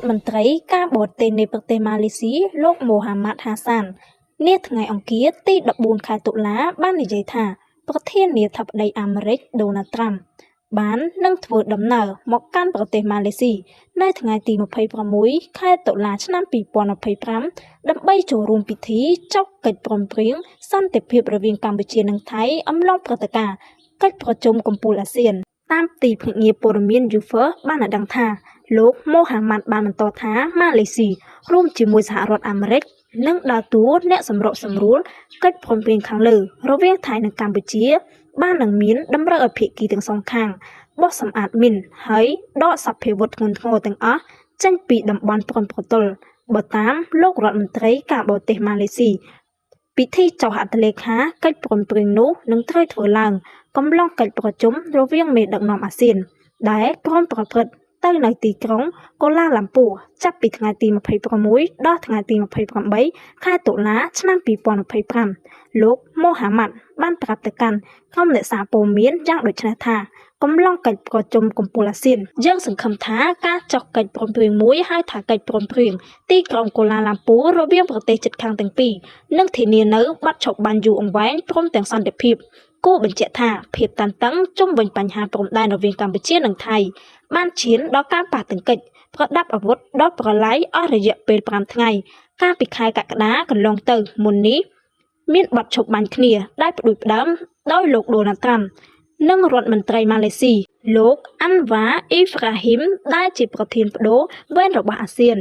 រដ្ឋមន្ត្រីការបរទេសនៃប្រទេសម៉ាឡេស៊ីលោកមូហាម៉ាត់ហាសាននាថ្ងៃអង្គារទី14ខែតុលាបាននិយាយថាប្រធានាធិបតីអាមេរិកដូណាល់ត្រាំបាននឹងធ្វើដំណើរមកកាន់ប្រទេសម៉ាឡេស៊ីនៅថ្ងៃទី26ខែតុលាឆ្នាំ2025ដើម្បីចូលរួមពិធីចុះកិច្ចព្រមព្រៀងសន្តិភាពរវាងកម្ពុជានិងថៃអំឡុងព្រឹត្តិការណ៍កិច្ចប្រជុំកំពូលអាស៊ានតាមទីភ្នាក់ងារព័ត៌មាន Reuters បានឲ្យដឹងថាលោកមូហាម៉ាត់បានបន្តថាម៉ាឡេស៊ីរួមជាមួយសហរដ្ឋអាមេរិកនឹងដើរតួអ្នកសម្របសម្រួលកិច្ចព្រមព្រៀងខាងលើរវាងថៃនិងកម្ពុជាបាននឹងមានតម្រូវឲ្យភាគីទាំងសងខាងបោះសម្អាតមីនហើយដកសព្វាវុធធ្ងន់ធ្ងរទាំងអស់ចេញពីតំបន់ព្រំប្រទល់បើតាមលោករដ្ឋមន្ត្រីការបរទេសម៉ាឡេស៊ីពិធីចុះហត្ថលេខាកិច្ចព្រមព្រៀងនោះនឹងត្រូវធ្វើឡើងកំឡុងកិច្ចប្រជុំរវាងមេដឹកនាំអាស៊ានដែលព្រមប្រព្រឹត្តទៅនៅទីក្រុងកូឡាឡាំពូចាប់ពីថ្ងៃទី26ដល់ថ្ងៃទី28ខែតុលាឆ្នាំ2025លោកមូហាម៉ាត់បានប្រាប់ទៅកាន់ក្រុមអ្នកសារព័ត៌មានយ៉ាងដូចនេះថាកំឡុងកិច្ចប្រជុំកំពូលអាស៊ានយើងសង្ឃឹមថាការចុះកិច្ចព្រមព្រៀងមួយហៅថាកិច្ចព្រមព្រៀងទីក្រុងកូឡាឡាំពូរវាងប្រទេសជិតខាងទាំងពីរនឹងធានានៅបាត់ឈប់បាញ់យូរអង្វែងព្រមទាំងសន្តិភាពគួរបញ្ជាក់ថាភាពតានតឹងជុំវិញបញ្ហាព្រំដែនរវាងកម្ពុជានិងថៃបានឈានដល់ការប៉ះទង្គិចប្រដាប់អាវុធដល់ប្រឡាយអស់រយៈពេល5ថ្ងៃកាលពីខែកក្កដាកន្លងទៅមុននេះមានបទឈប់បាញ់គ្នាដែលផ្ដួចផ្ដើមដោយលោកដូណាល់ត្រាំនិងរដ្ឋមន្ត្រីម៉ាឡេស៊ីលោកអាន់វ៉ាអ៊ីហ្វ្រាហ៊ីមដែលជាប្រធានបដូវវេនរបស់អាស៊ាន